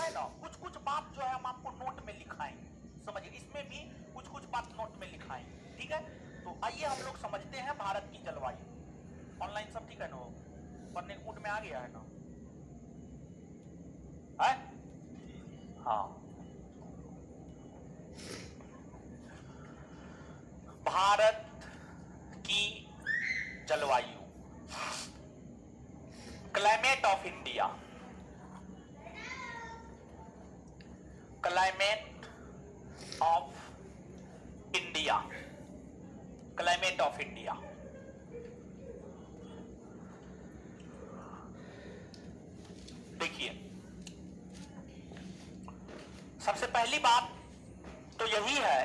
है ना, कुछ कुछ बात जो है हम आपको नोट में लिखाएंगे, समझिए, इसमें भी कुछ कुछ बात नोट में लिखाएंगे, ठीक है। तो आइए हम लोग समझते हैं भारत की जलवायु। ऑनलाइन सब ठीक है ना, पढ़ने के मूड में आ गया है ना, है? हाँ, भारत की जलवायु, climate of India, climate of India, climate of India. देखिए, सबसे पहली बात तो यही है,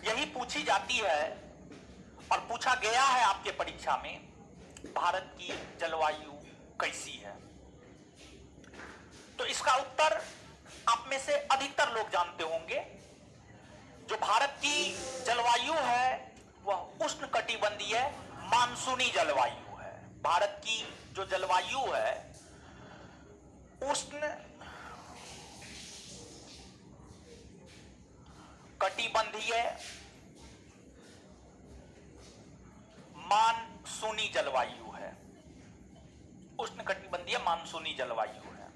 यही पूछी जाती है और पूछा गया है आपके परीक्षा में, भारत की जलवायु कैसी है। तो इसका उत्तर आप में से अधिकतर लोग जानते होंगे। जो भारत की जलवायु है वह उष्णकटिबंधीय मानसूनी जलवायु है। भारत की जो जलवायु है उष्ण कटिबंधीय मानसूनी जलवायु है, उष्णकटिबंधीय मानसूनी जलवायु है।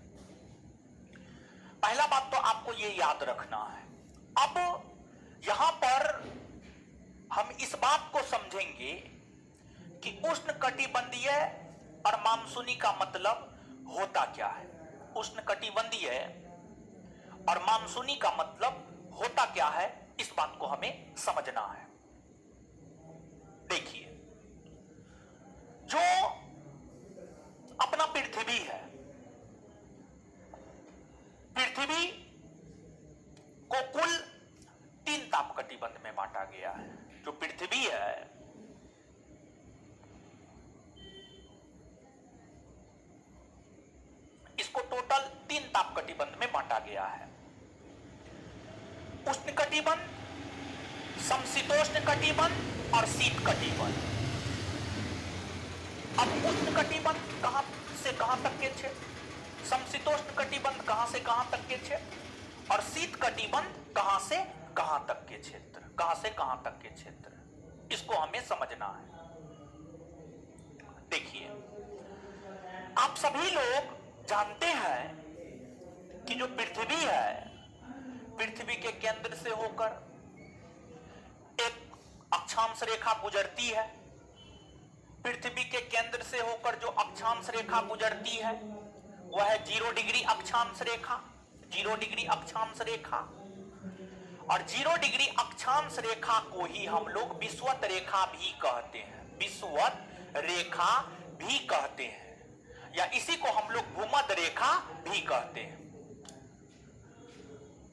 पहला बात तो आपको ये याद रखना है। अब यहां पर हम इस बात को समझेंगे कि उष्णकटिबंधीय और मानसूनी का मतलब होता क्या है। उष्णकटिबंधीय और मानसूनी का मतलब होता क्या है, इस बात को हमें समझना है। देखिए, जो अपना पृथ्वी है, पृथ्वी को कुल 3 ताप कटिबंध में बांटा गया है। जो पृथ्वी है इसको टोटल 3 ताप कटिबंध में बांटा गया है। उष्ण कटिबंध, समशीतोष्ण कटिबंध और शीत कटिबंध। अब उष्ण कटिबंध कहां से कहां तक के क्षेत्र, समशीतोष्ण कटिबंध कहां से कहां तक के क्षेत्र और शीत कटिबंध कहां से कहां तक के क्षेत्र, कहां से कहां तक के क्षेत्र, इसको हमें समझना है। देखिए, आप सभी लोग जानते हैं कि जो पृथ्वी है, पृथ्वी के केंद्र से होकर एक अक्षांश रेखा गुजरती है। पृथ्वी के केंद्र से होकर जो अक्षांश रेखा गुजरती है वह है 0 डिग्री अक्षांश रेखा, 0 डिग्री अक्षांश रेखा। और 0 डिग्री अक्षांश रेखा को ही हम लोग विषुवत रेखा भी कहते हैं, विषुवत रेखा भी कहते हैं, या इसी को हम लोग भूमध्य रेखा भी कहते हैं।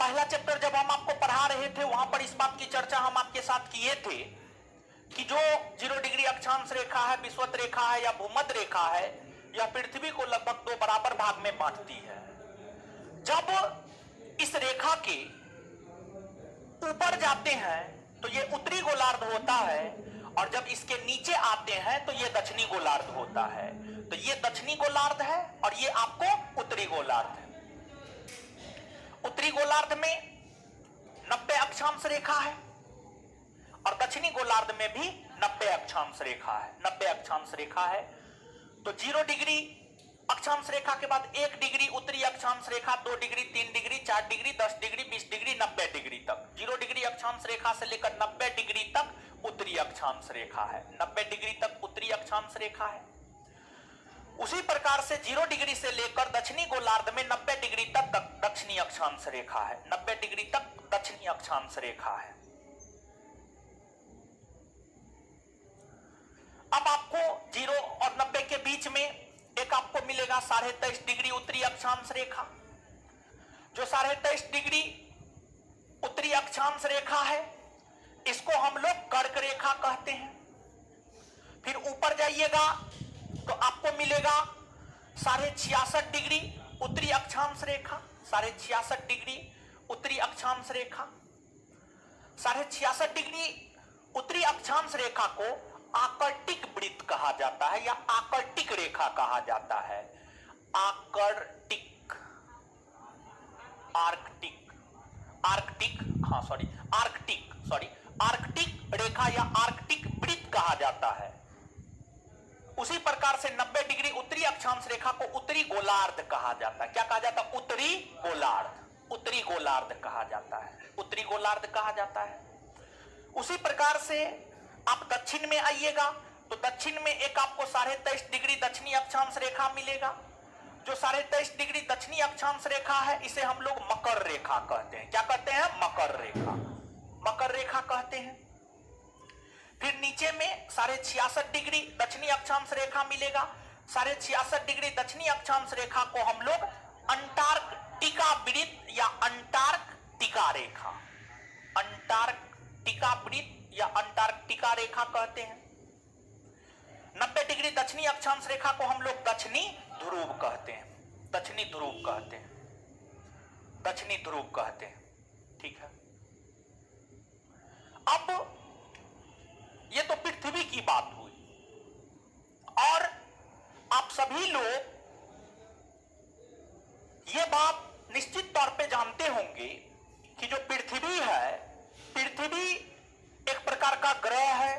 पहला चैप्टर जब हम आपको पढ़ा रहे थे वहां पर इस बात की चर्चा हम आपके साथ किए थे कि जो 0 डिग्री अक्षांश रेखा है, विषुवत रेखा है या भूमध्य रेखा है, यह पृथ्वी को लगभग 2 बराबर भाग में बांटती है। जब इस रेखा के ऊपर जाते हैं तो ये उत्तरी गोलार्ध होता है और जब इसके नीचे आते हैं तो ये दक्षिणी गोलार्ध होता है। तो ये दक्षिणी गोलार्ध है और ये आपको उत्तरी गोलार्ध है। उत्तरी गोलार्ध में 90 अक्षांश रेखा है और दक्षिणी गोलार्ध में भी 90 अक्षांश रेखा है, 90 अक्षांश रेखा है। तो 0 डिग्री अक्षांश रेखा के बाद 1 डिग्री उत्तरी अक्षांश रेखा, 2 degree, 3 degree, 4 degree, 10 degree, 20 degree, 90 degree तक। 0 डिग्री अक्षांश रेखा से लेकर 90 डिग्री तक उत्तरी अक्षांश रेखा है, 90 डिग्री तक उत्तरी अक्षांश रेखा है। उसी प्रकार से 0 डिग्री से लेकर दक्षिणी गोलार्ध में 90 डिग्री तक दक्षिणी अक्षांश रेखा है, 90 डिग्री तक दक्षिणी अक्षांश रेखा है। अब आपको 0 और 90 के बीच में एक आपको मिलेगा 23.5 डिग्री उत्तरी अक्षांश रेखा। जो 23.5 डिग्री उत्तरी अक्षांश रेखा है इसको हम लोग कर्क रेखा कहते हैं। फिर ऊपर जाइएगा तो आपको मिलेगा 66.5 डिग्री उत्तरी अक्षांश रेखा, 66.5 डिग्री उत्तरी अक्षांश रेखा। 66.5 डिग्री उत्तरी अक्षांश रेखा को आकर्टिक वृत्त कहा जाता है या आकर्टिक रेखा कहा जाता है, आकर्टिक आर्कटिक, आर्कटिक, हाँ सॉरी आर्कटिक, सॉरी आर्कटिक रेखा या आर्कटिक वृत्त कहा जाता है। उसी प्रकार से 90 डिग्री उत्तरी अक्षांश रेखा को उत्तरी गोलार्ध कहा जाता है। क्या कहा जाता है? उत्तरी गोलार्ध, उत्तरी गोलार्ध कहा जाता है, उत्तरी गोलार्ध कहा जाता है। उसी प्रकार से आप दक्षिण में आइएगा तो दक्षिण में एक आपको 23.5 डिग्री दक्षिणी अक्षांश रेखा मिलेगा। जो 23.5 डिग्री दक्षिणी अक्षांश रेखा है इसे हम लोग मकर रेखा कहते हैं। क्या कहते हैं? मकर रेखा, मकर रेखा कहते हैं। फिर नीचे में 66.5 डिग्री दक्षिणी अक्षांश रेखा मिलेगा। 66.5 डिग्री दक्षिणी अक्षांश रेखा को हम लोग अंटार्कटिका वृत्त या अंटार्कटिका रेखा, अंटार्कटिका वृत्त या अंटार्कटिका रेखा कहते हैं। 90 डिग्री दक्षिणी अक्षांश रेखा को हम लोग दक्षिणी ध्रुव कहते हैं, दक्षिणी ध्रुव कहते हैं, दक्षिणी ध्रुव कहते हैं। ठीक है, अब ये तो पृथ्वी की बात हुई और आप सभी लोग ये बात निश्चित तौर पे जानते होंगे कि जो पृथ्वी है, पृथ्वी एक प्रकार का ग्रह है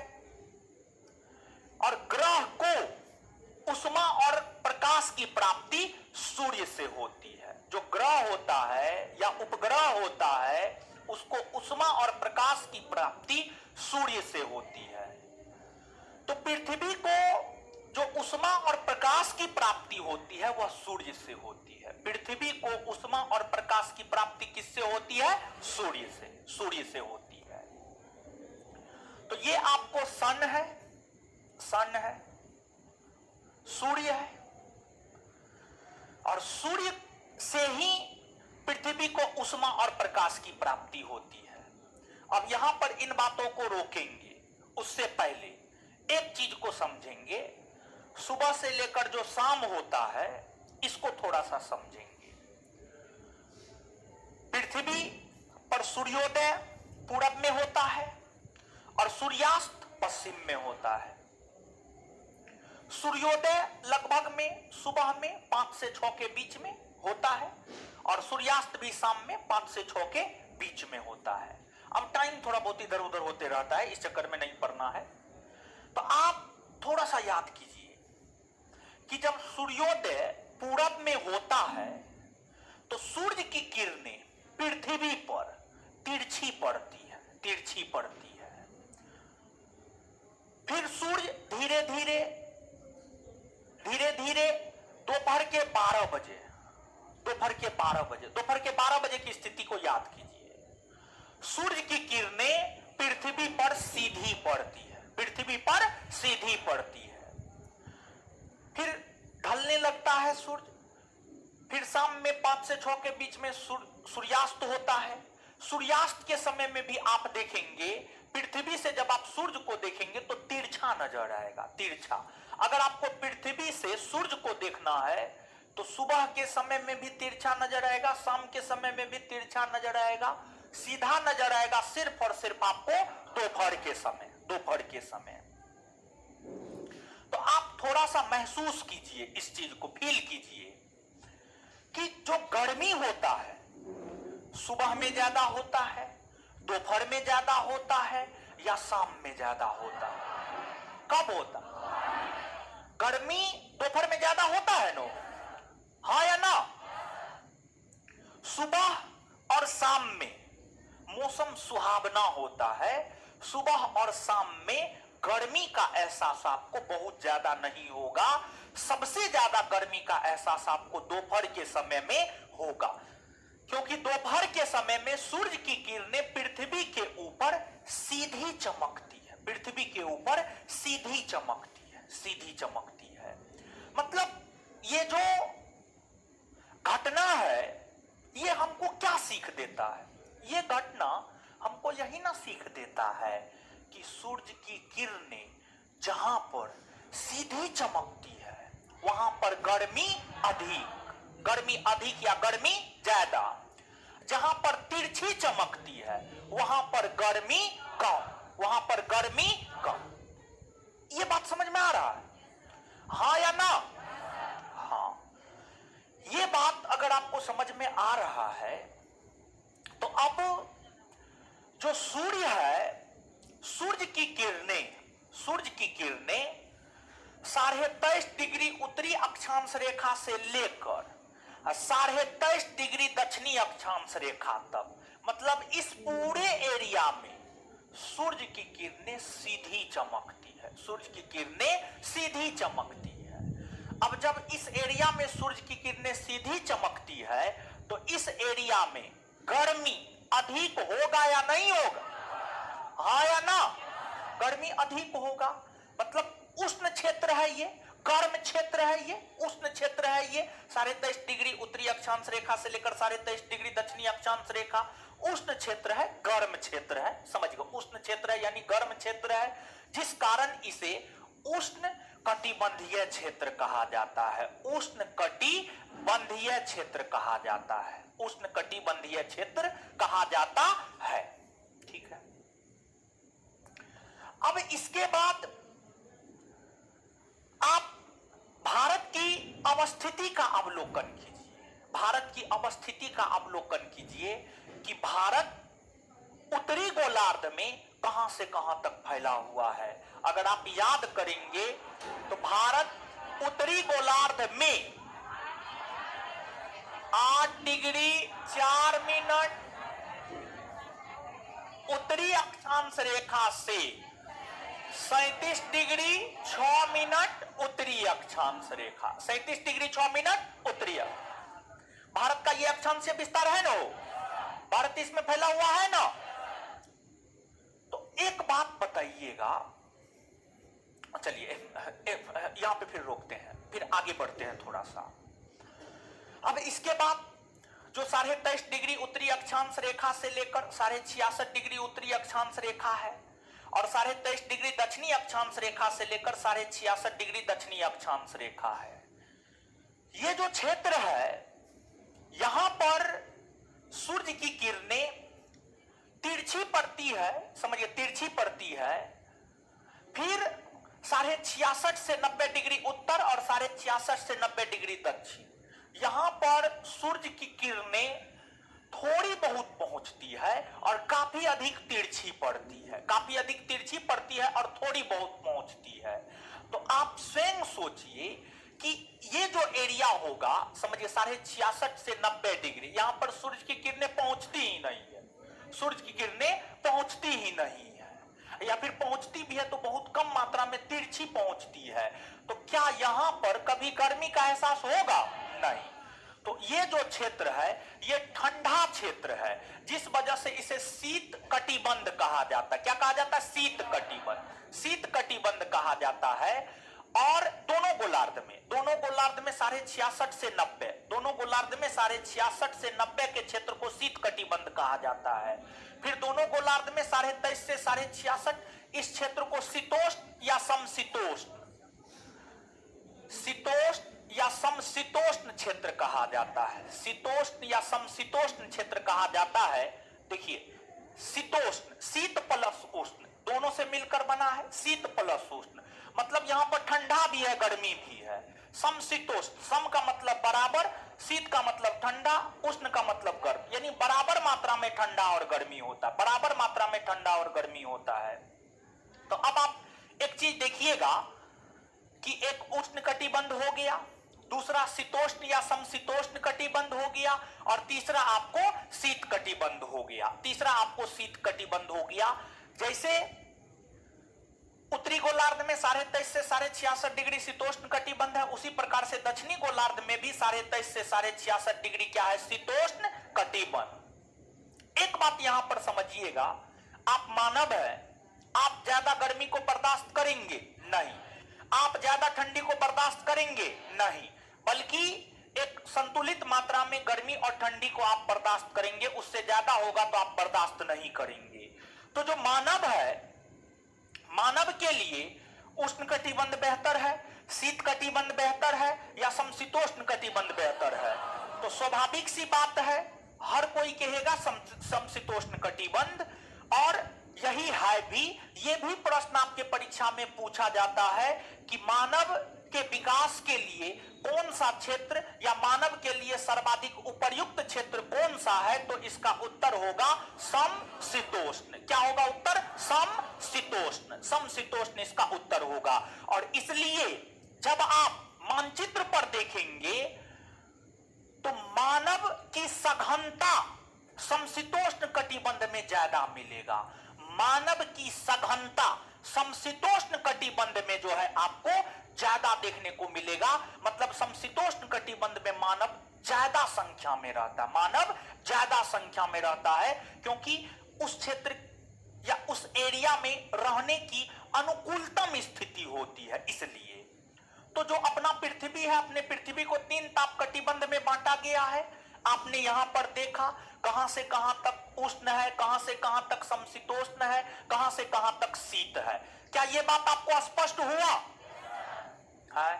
और ग्रह को उष्मा और प्रकाश की प्राप्ति सूर्य से होती है। जो ग्रह होता है या उपग्रह होता है उसको उष्मा और प्रकाश की प्राप्ति सूर्य से होती है। तो पृथ्वी को जो उष्मा और प्रकाश की प्राप्ति होती है वह सूर्य से होती है। पृथ्वी को उष्मा और प्रकाश की प्राप्ति किससे होती है? सूर्य से, सूर्य से होती है। तो ये आपको सन है, सन है, सूर्य है और सूर्य से ही पृथ्वी को उष्मा और प्रकाश की प्राप्ति होती है। अब यहां पर इन बातों को रोकेंगे, उससे पहले एक चीज को समझेंगे। सुबह से लेकर जो शाम होता है इसको थोड़ा सा समझेंगे। पृथ्वी पर सूर्योदय पूरब में होता है और सूर्यास्त पश्चिम में होता है। सूर्योदय लगभग में सुबह में 5 से 6 के बीच में होता है और सूर्यास्त भी शाम में 5 से 6 के बीच में होता है। अब टाइम थोड़ा बहुत इधर उधर होते रहता है, इस चक्कर में नहीं पढ़ना है। तो आप थोड़ा सा याद कीजिए कि जब सूर्योदय पूरब में होता है तो सूर्य की किरणें पृथ्वी पर तिरछी पड़ती है, तिरछी पड़ती है। फिर सूर्य धीरे धीरे धीरे धीरे दोपहर के 12 बजे, दोपहर के 12 बजे, दोपहर के 12 बजे की स्थिति को याद कीजिए। सूर्य की किरणें पृथ्वी पर सीधी पड़ती है, पृथ्वी पर सीधी पड़ती है। फिर ढलने लगता है सूर्य। फिर शाम में 5 से 6 के बीच में सूर्यास्त होता है। सूर्यास्त के समय में भी आप देखेंगे पृथ्वी से जब आप सूर्य को देखेंगे तो तिरछा नजर आएगा, तिरछा। अगर आपको पृथ्वी से सूर्य को देखना है तो सुबह के समय में भी तिरछा नजर आएगा, शाम के समय में भी तिरछा नजर आएगा, सीधा नजर आएगा सिर्फ और सिर्फ आपको दोपहर के समय, दोपहर के समय। तो आप थोड़ा सा महसूस कीजिए, इस चीज को फील कीजिए कि जो गर्मी होता है सुबह में ज्यादा होता है, दोपहर में ज्यादा होता है या शाम में ज्यादा होता है? कब होता? गर्मी दोपहर में ज्यादा होता है नो, हाँ या ना? सुबह और शाम में मौसम सुहावना होता है। सुबह और शाम में गर्मी का एहसास आपको बहुत ज्यादा नहीं होगा। सबसे ज्यादा गर्मी का एहसास आपको दोपहर के समय में होगा, क्योंकि दोपहर के समय में सूर्य की किरणें पृथ्वी के ऊपर सीधी चमकती है, पृथ्वी के ऊपर सीधी चमकती है, सीधी चमकती है। मतलब ये जो घटना है ये हमको क्या सीख देता है? ये घटना हमको यही ना सीख देता है कि सूर्य की किरणें जहां पर सीधी चमकती है वहां पर गर्मी अधिक, गर्मी अधिक या गर्मी ज्यादा। जहां पर तिरछी चमकती है वहां पर गर्मी कम, वहां पर गर्मी कम। ये बात समझ में आ रहा है, हाँ या ना? हाँ, ये बात अगर आपको समझ में आ रहा है अब जो सूर्य है, सूर्य की किरणें 23.5 डिग्री उत्तरी अक्षांश रेखा से लेकर 23.5 डिग्री दक्षिणी अक्षांश रेखा तक, मतलब इस पूरे एरिया में सूर्य की किरणें सीधी चमकती है, सूर्य की किरणें सीधी चमकती है। अब जब इस एरिया में सूर्य की किरणें सीधी चमकती है तो इस एरिया में गर्मी अधिक होगा या नहीं होगा? हाँ या ना? गर्मी अधिक होगा, मतलब उष्ण क्षेत्र है ये, गर्म क्षेत्र है ये, उष्ण क्षेत्र है ये। 23.5 डिग्री उत्तरी अक्षांश रेखा से लेकर 23.5 डिग्री दक्षिणी अक्षांश रेखा उष्ण क्षेत्र है, गर्म क्षेत्र है। समझ गए? उष्ण क्षेत्र है यानी गर्म क्षेत्र है, जिस कारण इसे उष्ण कटिबंधीय क्षेत्र कहा जाता है। उष्ण कटिबंधीय क्षेत्र कहा जाता है, उष्ण कटिबंधीय क्षेत्र कहा जाता है। ठीक है। अब इसके बाद आप भारत की अवस्थिति का अवलोकन कीजिए। भारत की अवस्थिति का अवलोकन कीजिए कि भारत उत्तरी गोलार्ध में कहां से कहां तक फैला हुआ है। अगर आप याद करेंगे तो भारत उत्तरी गोलार्ध में 8 डिग्री 4 मिनट उत्तरी अक्षांश रेखा से 37 डिग्री 6 मिनट उत्तरी अक्षांश रेखा, 37 डिग्री 6 मिनट उत्तरी। भारत का यह अक्षांश विस्तार है ना, भारत इसमें फैला हुआ है ना। तो एक बात बताइएगा, चलिए यहां पे फिर रोकते हैं, फिर आगे बढ़ते हैं थोड़ा सा। अब इसके बाद जो 23.5 डिग्री उत्तरी अक्षांश रेखा से लेकर 66.5 डिग्री उत्तरी अक्षांश रेखा है और 23.5 डिग्री दक्षिणी अक्षांश रेखा से लेकर 66.5 डिग्री दक्षिणी अक्षांश रेखा है। ये जो क्षेत्र है, यहां पर सूर्य की किरणें तिरछी पड़ती है, समझिए तिरछी पड़ती है। फिर 66.5 से 90 डिग्री उत्तर और 66.5 से 90 डिग्री दक्षिण, यहां पर सूर्य की किरणें थोड़ी बहुत पहुंचती है और काफी अधिक तिरछी पड़ती है, काफी अधिक तिरछी पड़ती है और थोड़ी बहुत पहुंचती है। तो आप स्वयं सोचिए कि ये जो एरिया होगा, समझिए 66.5 से 90 डिग्री, यहां पर सूर्य की किरणें पहुंचती ही नहीं है, सूर्य की किरणें पहुंचती ही नहीं है, या फिर पहुंचती भी है तो बहुत कम मात्रा में तिरछी पहुंचती है। तो क्या यहां पर कभी गर्मी का एहसास होगा? नहीं। तो ये जो क्षेत्र है ये ठंडा क्षेत्र है, जिस वजह से इसे शीत कटिबंध कहा जाता है। क्या कहा जाता है? शीत कटिबंध, शीत कटिबंध कहा जाता है। और दोनों गोलार्ध में 66.5 से 90, दोनों गोलार्ध में 66.5 से 90 के क्षेत्र को शीत कटिबंध कहा जाता है। फिर दोनों गोलार्ध में 23.5 से 66.5 इस क्षेत्र को शीतोष्ण या समशीतोष्ण, शीतोष्ण या समशीतोष्ण क्षेत्र कहा जाता है। शीतोष्ण या समशीतोष्ण क्षेत्र कहा जाता है। देखिए शीतोष्ण, शीत प्लस उष्ण दोनों से मिलकर बना है, शीत प्लस उष्ण, मतलब यहां पर ठंडा भी है गर्मी भी है। समशीतोष्ण, सम का मतलब बराबर, शीत का मतलब ठंडा, उष्ण का मतलब गर्म, यानी बराबर मात्रा में ठंडा और गर्मी होता है, बराबर मात्रा में ठंडा और गर्मी होता है। तो अब आप एक चीज देखिएगा कि एक उष्ण कटिबंध हो गया, दूसरा शीतोष्ण या समशीतोष्ण कटिबंध हो गया और तीसरा आपको शीत कटिबंध हो गया, तीसरा आपको शीत कटिबंध हो गया। जैसे उत्तरी गोलार्ध में 23.5 से 66.5 डिग्री शीतोष्ण कटिबंध है, उसी प्रकार से दक्षिणी गोलार्ध में भी 23.5 से 66.5 डिग्री क्या है? शीतोष्ण कटिबंध। एक बात यहां पर समझिएगा, आप मानव है, आप ज्यादा गर्मी को बर्दाश्त करेंगे? नहीं। आप ज्यादा ठंडी को बर्दाश्त करेंगे? नहीं, बल्कि एक संतुलित मात्रा में गर्मी और ठंडी को आप बर्दाश्त करेंगे, उससे ज्यादा होगा तो आप बर्दाश्त नहीं करेंगे। तो जो मानव है, मानव के लिए उष्ण कटिबंध बेहतर है, शीत कटिबंध बेहतर है या समशीतोष्ण कटिबंध बेहतर है? तो स्वाभाविक सी बात है, हर कोई कहेगा समशीतोष्ण कटिबंध। और यही है भी, ये भी प्रश्न आपके परीक्षा में पूछा जाता है कि मानव के विकास के लिए कौन सा क्षेत्र या मानव के लिए सर्वाधिक उपयुक्त क्षेत्र कौन सा है, तो इसका उत्तर होगा समशीतोष्ण। क्या होगा उत्तर? समशीतोष्ण। समशीतोष्ण इसका उत्तर होगा। और इसलिए जब आप मानचित्र पर देखेंगे तो मानव की सघनता समशीतोष्ण कटिबंध में ज्यादा मिलेगा। मानव की सघनता समशीतोष्ण कटिबंध में जो है आपको ज्यादा देखने को मिलेगा। मतलब समशीतोष्ण कटिबंध में मानव ज्यादा संख्या में रहता है। मानव ज्यादा संख्या में रहता है क्योंकि उस क्षेत्र या उस एरिया में रहने की अनुकूलतम स्थिति होती है। इसलिए तो जो अपना पृथ्वी है, अपने पृथ्वी को 3 ताप कटिबंध में बांटा गया है। आपने यहां पर देखा कहां से कहां तक उष्ण है, कहां से कहां तक समशीतोष्ण है, कहां से कहां तक शीत है। क्या यह बात आपको स्पष्ट हुआ है?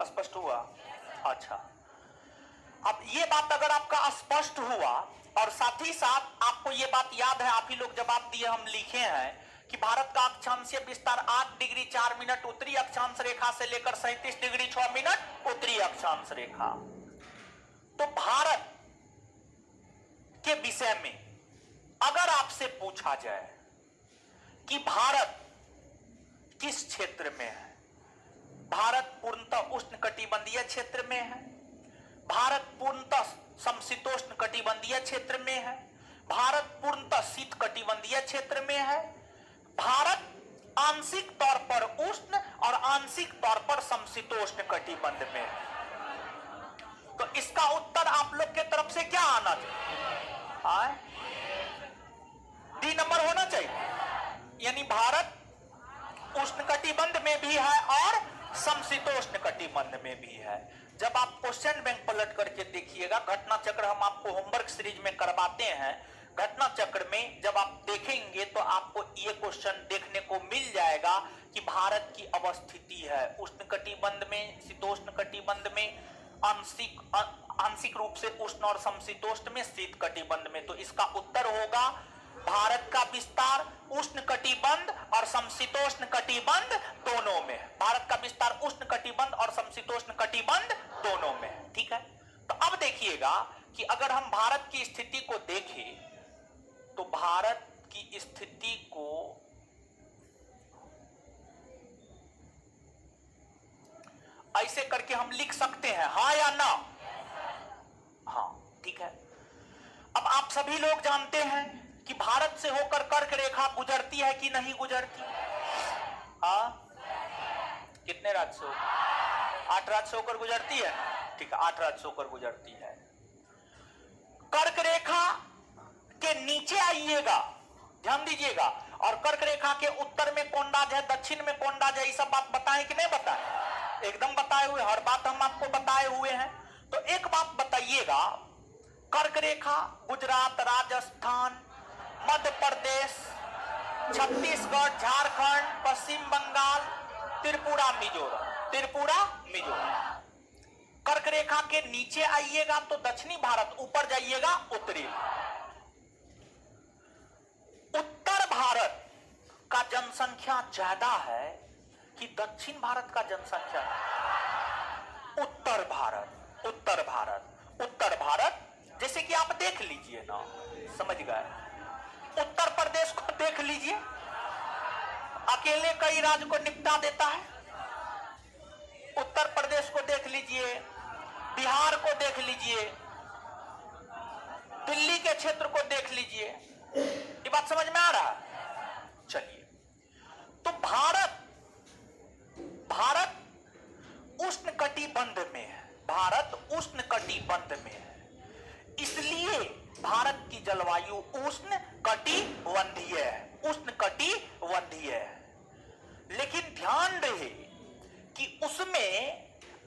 स्पष्ट हुआ? अच्छा, अब यह बात अगर आपका स्पष्ट हुआ और साथ ही साथ आपको यह बात याद है, आप ही लोग जवाब दिए, हम लिखे हैं कि भारत का अक्षांशीय विस्तार 8 डिग्री 4 मिनट उत्तरी अक्षांश रेखा से लेकर 37 डिग्री 6 मिनट उत्तरी अक्षांश रेखा। तो भारत के विषय में अगर आपसे पूछा जाए कि भारत किस क्षेत्र में है, भारत पूर्णतः उष्णकटिबंधीय क्षेत्र में है, भारत पूर्णतः समशीतोष्ण कटिबंधीय क्षेत्र में है, भारत पूर्णतः शीत कटिबंधीय क्षेत्र में है, भारत आंशिक तौर पर उष्ण और आंशिक तौर पर समशीतोष्ण कटिबंध में है। तो इसका उत्तर आप लोग के तरफ से क्या आना चाहिए? डी नंबर होना चाहिए। यानी भारत उष्ण कटिबंध में भी है और समशीतोष्ण कटिबंध में भी है। जब आप क्वेश्चन बैंक पलट करके देखिएगा, घटना चक्र हम आपको होमवर्क सीरीज में करवाते हैं। घटना चक्र में जब आप देखेंगे तो आपको ये क्वेश्चन देखने को मिल जाएगा कि भारत की अवस्थिति है उष्ण कटिबंध में, शीतोष्ण कटिबंध में, आंशिक रूप से उष्ण और समशीतोष्ण में, शीत कटिबंध में। तो इसका उत्तर होगा भारत का विस्तार उष्ण कटिबंध और समशीतोष्ण कटिबंध दोनों में। भारत का विस्तार उष्ण कटिबंध और समशीतोष्ण कटिबंध दोनों में। ठीक है, तो अब देखिएगा कि अगर हम भारत की स्थिति को देखें तो भारत की स्थिति को ऐसे करके हम लिख सकते हैं, हाँ या ना? हाँ, ठीक है। अब आप सभी लोग जानते हैं कि भारत से होकर कर्क रेखा गुजरती है कि नहीं गुजरती? हाँ, कितने राज्य से होकर? 8 राज्य से होकर गुजरती है। ठीक है, 8 राज्य से होकर गुजरती है। कर्क रेखा के नीचे आइएगा, ध्यान दीजिएगा, और कर्क रेखा के उत्तर में कौन राज्य है, दक्षिण में कौन राज्य है, ये सब बात बताएं कि नहीं बताएं? एकदम बताए हुए, हर बात हम आपको बताए हुए हैं। तो एक बात बताइएगा, कर्क रेखा गुजरात, राजस्थान, मध्य प्रदेश, छत्तीसगढ़, झारखंड, पश्चिम बंगाल, त्रिपुरा, मिजोरम। कर्क रेखा के नीचे आइएगा तो दक्षिणी भारत, ऊपर जाइएगा उत्तरी। उत्तर भारत का जनसंख्या ज्यादा है कि दक्षिण भारत का जनसंख्या? उत्तर भारत। जैसे कि आप देख लीजिए ना, समझ गए? उत्तर प्रदेश को देख लीजिए, अकेले कई राज्य को निपटा देता है। उत्तर प्रदेश को देख लीजिए, बिहार को देख लीजिए, दिल्ली के क्षेत्र को देख लीजिए। ये बात समझ में आ रहा है? चलिए, तो भारत उष्ण कटिबंध में है। भारत उष्ण कटिबंध में है, इसलिए भारत की जलवायु उष्ण कटिबंधीय है। लेकिन ध्यान रहे कि उसमें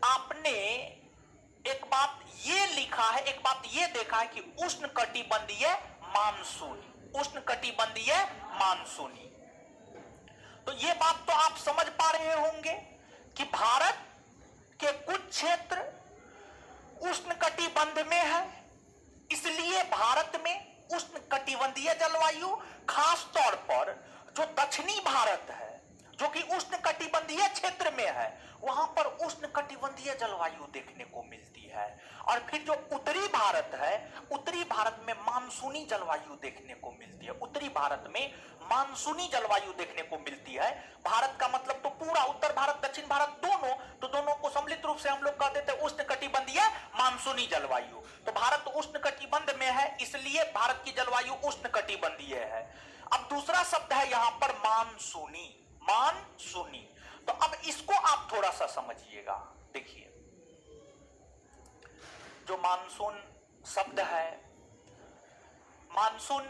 आपने एक बात ये लिखा है, एक बात ये देखा है कि उष्ण कटिबंधीय मानसूनी। तो ये बात तो आप समझ पा रहे होंगे कि भारत के कुछ क्षेत्र उष्ण कटिबंध में है, इसलिए भारत में उष्ण कटिबंधीय जलवायु, खास तौर पर जो दक्षिणी भारत है, जो कि उष्णकटिबंधीय क्षेत्र में है, वहां पर उष्णकटिबंधीय जलवायु देखने को मिलती है। और फिर जो उत्तरी भारत है, उत्तरी भारत में मानसूनी जलवायु देखने को मिलती है। उत्तरी भारत में मानसूनी जलवायु देखने को मिलती है। भारत का मतलब तो पूरा उत्तर भारत दक्षिण भारत दोनों, तो दोनों को सम्मिलित रूप से हम लोग कह देते हैं उष्णकटिबंधीय मानसूनी जलवायु। तो भारत उष्णकटिबंध में है, इसलिए भारत की जलवायु उष्णकटिबंधीय है। अब दूसरा शब्द है यहां पर मानसूनी, मानसूनी। तो अब इसको आप थोड़ा सा समझिएगा। देखिए, जो मानसून शब्द है, मानसून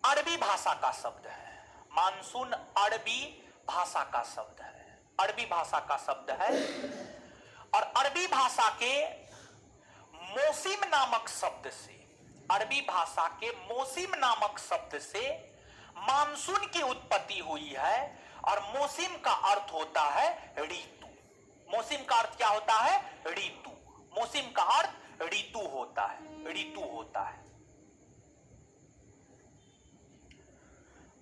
अरबी भाषा का शब्द है। मानसून अरबी भाषा का शब्द है, अरबी भाषा का शब्द है। और अरबी भाषा के मौसिम नामक शब्द से, अरबी भाषा के मौसिम नामक शब्द से मानसून की उत्पत्ति हुई है। और मौसिम का अर्थ होता है ऋतु। मौसिम का अर्थ क्या होता है? ऋतु। मौसिम का अर्थ ऋतु होता है, ऋतु होता है।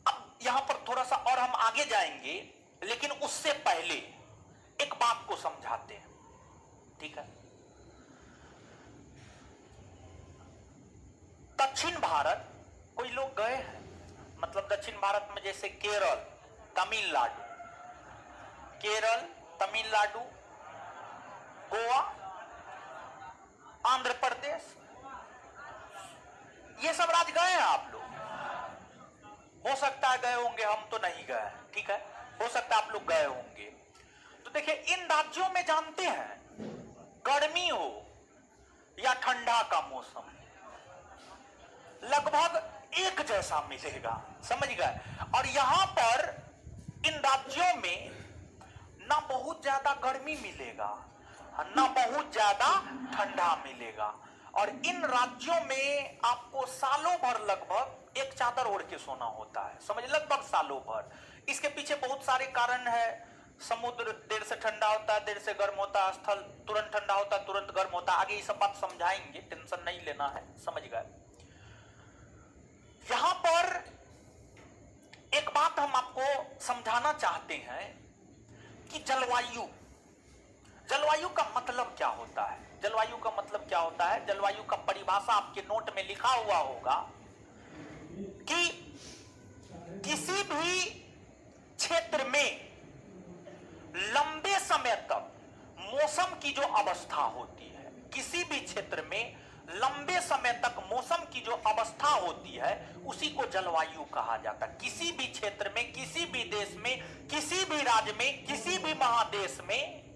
अब यहां पर थोड़ा सा और हम आगे जाएंगे, लेकिन उससे पहले एक बात को समझाते हैं, ठीक है? दक्षिण भारत कोई लोग गए हैं, मतलब दक्षिण भारत में जैसे केरल, तमिलनाडु, केरल, तमिलनाडु, गोवा, आंध्र प्रदेश, ये सब राज्य गए हैं आप लोग? हो सकता है गए होंगे, हम तो नहीं गए, ठीक है? हो सकता है आप लोग गए होंगे। तो देखिए, इन राज्यों में जानते हैं, गर्मी हो या ठंडा का मौसम लगभग एक जैसा मिलेगा, समझ गए? और यहां पर इन राज्यों में ना बहुत ज्यादा गर्मी मिलेगा, ना बहुत ज्यादा ठंडा मिलेगा। और इन राज्यों में आपको सालों भर लगभग एक चादर ओढ़ के सोना होता है, समझ, लगभग सालों भर। इसके पीछे बहुत सारे कारण है। समुद्र देर से ठंडा होता है, देर से गर्म होता है, स्थल तुरंत ठंडा होता है, तुरंत गर्म होता है। आगे ये सब बात समझाएंगे, टेंशन नहीं लेना है, समझ गए? यहां पर एक बात हम आपको समझाना चाहते हैं कि जलवायु, जलवायु का मतलब क्या होता है? जलवायु का मतलब क्या होता है? जलवायु का परिभाषा आपके नोट में लिखा हुआ होगा कि किसी भी क्षेत्र में लंबे समय तक मौसम की जो अवस्था होती है, किसी भी क्षेत्र में लंबे समय तक मौसम की जो अवस्था होती है, उसी को जलवायु कहा जाता है। किसी भी क्षेत्र में, किसी भी देश में, किसी भी राज्य में, किसी भी महादेश में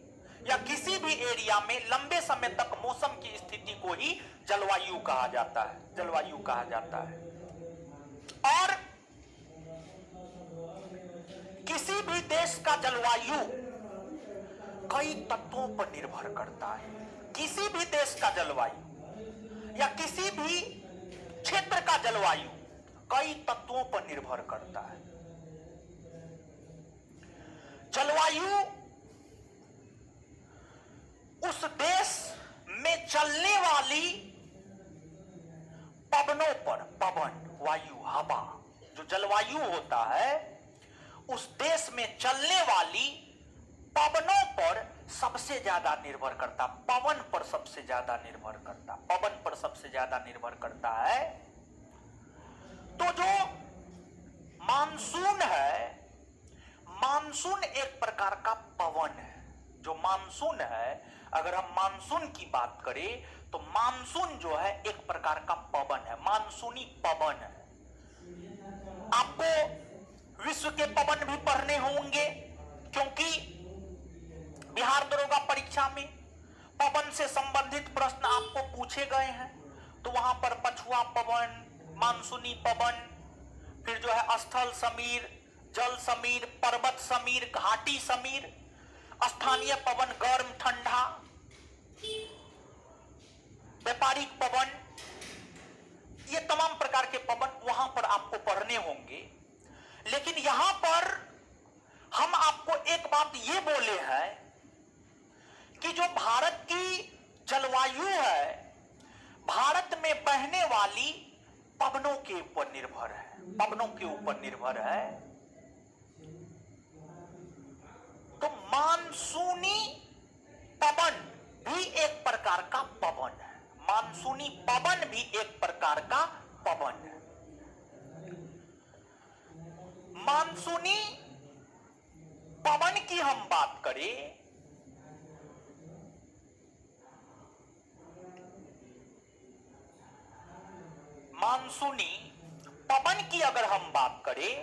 या किसी भी एरिया में लंबे समय तक मौसम की स्थिति को ही जलवायु कहा जाता है, जलवायु कहा जाता है। और किसी भी देश का जलवायु कई तत्वों पर निर्भर करता है। किसी भी देश का जलवायु या किसी भी क्षेत्र का जलवायु कई तत्वों पर निर्भर करता है। जलवायु उस देश में चलने वाली पवनों पर, पवन, वायु, हवा, जो जलवायु होता है उस देश में चलने वाली पवनों पर सबसे ज्यादा निर्भर करता, पवन पर सबसे ज्यादा निर्भर करता, पवन पर सबसे ज्यादा निर्भर करता है। तो जो मानसून है, मानसून एक प्रकार का पवन है। जो मानसून है, अगर हम मानसून की बात करें तो मानसून जो है एक प्रकार का पवन है, मानसूनी पवन है। आपको विश्व के पवन भी पढ़ने होंगे, क्योंकि बिहार दरोगा परीक्षा में पवन से संबंधित प्रश्न आपको पूछे गए हैं। तो वहां पर पछुआ पवन, मानसूनी पवन, फिर जो है स्थल समीर, जल समीर, पर्वत समीर, घाटी समीर, स्थानीय पवन, गर्म ठंडा, व्यापारिक पवन, ये तमाम प्रकार के पवन वहां पर आपको पढ़ने होंगे। लेकिन यहां पर हम आपको एक बात ये बोले हैं कि जो भारत की जलवायु है, भारत में बहने वाली पवनों के ऊपर निर्भर है, पवनों के ऊपर निर्भर है। तो मानसूनी पवन भी एक प्रकार का पवन है, मानसूनी पवन भी एक प्रकार का पवन है। मानसूनी पवन की हम बात करें मानसूनी पवन की अगर हम बात करें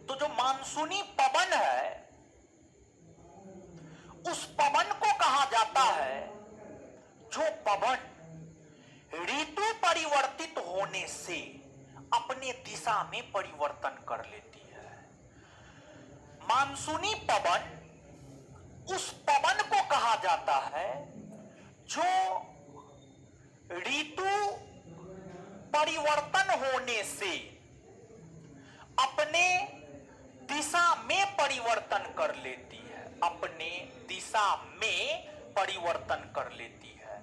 तो जो मानसूनी पवन है उस पवन को कहा जाता है जो पवन ऋतु परिवर्तित होने से अपने दिशा में परिवर्तन कर लेती है। मानसूनी पवन उस पवन को कहा जाता है जो ऋतु परिवर्तन होने से अपने दिशा में परिवर्तन कर लेती है, अपने दिशा में परिवर्तन कर लेती है।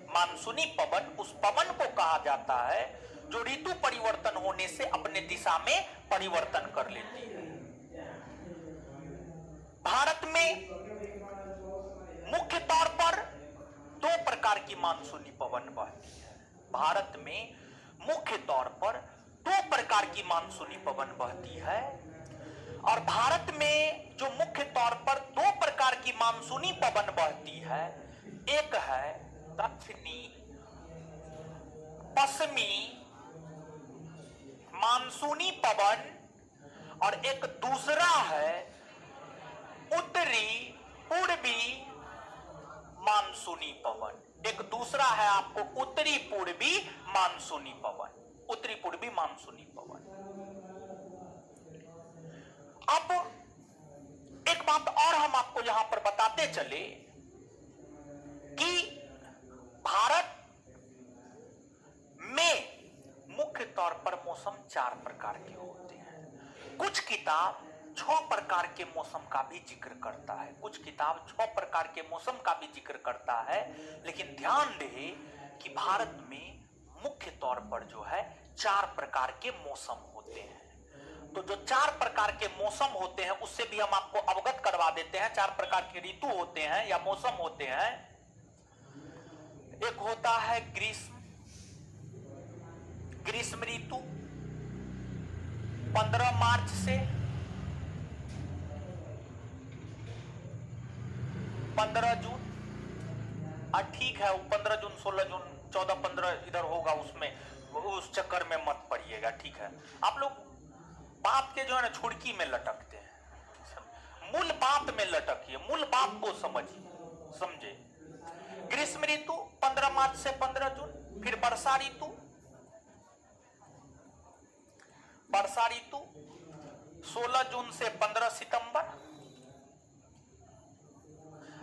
मानसूनी पवन उस पवन को कहा जाता है जो ऋतु परिवर्तन होने से अपने दिशा में परिवर्तन कर लेती है। भारत में मुख्य तौर पर दो प्रकार की मानसूनी पवन बहती है। भारत में मुख्य तौर पर दो प्रकार की मानसूनी पवन बहती है और भारत में जो मुख्य तौर पर दो प्रकार की मानसूनी पवन बहती है, एक है दक्षिणी पश्चिमी मानसूनी पवन और एक दूसरा है उत्तरी पूर्वी मानसूनी पवन। एक दूसरा है आपको उत्तरी पूर्वी मानसूनी पवन, उत्तरी पूर्वी मानसूनी पवन। अब एक बात और हम आपको यहां पर बताते चले कि भारत में मुख्य तौर पर मौसम चार प्रकार के होते हैं। कुछ किताब 6 प्रकार के मौसम का भी जिक्र करता है, कुछ किताब 6 प्रकार के मौसम का भी जिक्र करता है, लेकिन ध्यान रहे कि भारत में मुख्य तौर पर जो है 4 प्रकार के मौसम होते हैं। तो जो 4 प्रकार के मौसम होते हैं उससे भी हम आपको अवगत करवा देते हैं। 4 प्रकार के ऋतु होते हैं या मौसम होते हैं। एक होता है ग्रीष्म ऋतु 15 मार्च से 15 जून, ठीक है, 15 जून 16 जून 14 15 इधर होगा, उसमें उस चक्कर में मत पड़िएगा, ठीक है। आप लोग बात के जो है ना छुड़की में लटकते हैं, मूल बात में लटकिए, मूल बात को समझे। ग्रीष्म ऋतु 15 मार्च से 15 जून, फिर वर्षा ऋतु 16 जून से 15 सितंबर।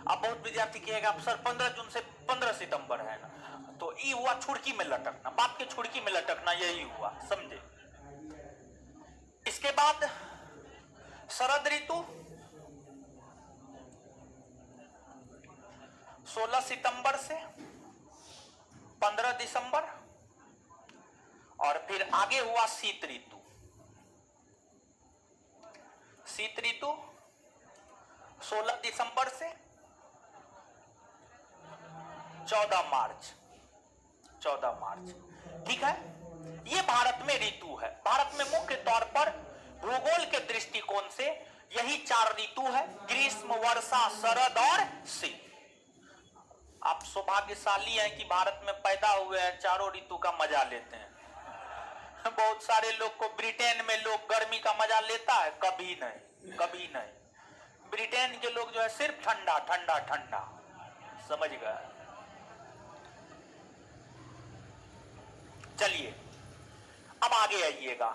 अब बहुत विद्यार्थी कहेगा आप सर 15 जून से 15 सितंबर है ना, तो ये हुआ छुड़की में लटकना, बात के छुड़की में लटकना, यही हुआ, समझे। इसके बाद शरद ऋतु 16 सितंबर से 15 दिसंबर, और फिर आगे हुआ शीत ऋतु। शीत ऋतु 16 दिसंबर से 14 मार्च, ठीक है। ये भारत में ऋतु है। भारत में मुख्य तौर पर भूगोल के दृष्टिकोण से यही 4 ऋतु है, ग्रीष्म, वर्षा, शरद और शीत। आप सौभाग्यशाली हैं कि भारत में पैदा हुए हैं, चारों ऋतु का मजा लेते हैं। बहुत सारे लोग को ब्रिटेन में लोग गर्मी का मजा लेता है, कभी नहीं। ब्रिटेन के लोग जो है सिर्फ ठंडा, समझ गए। चलिए अब आगे आइएगा।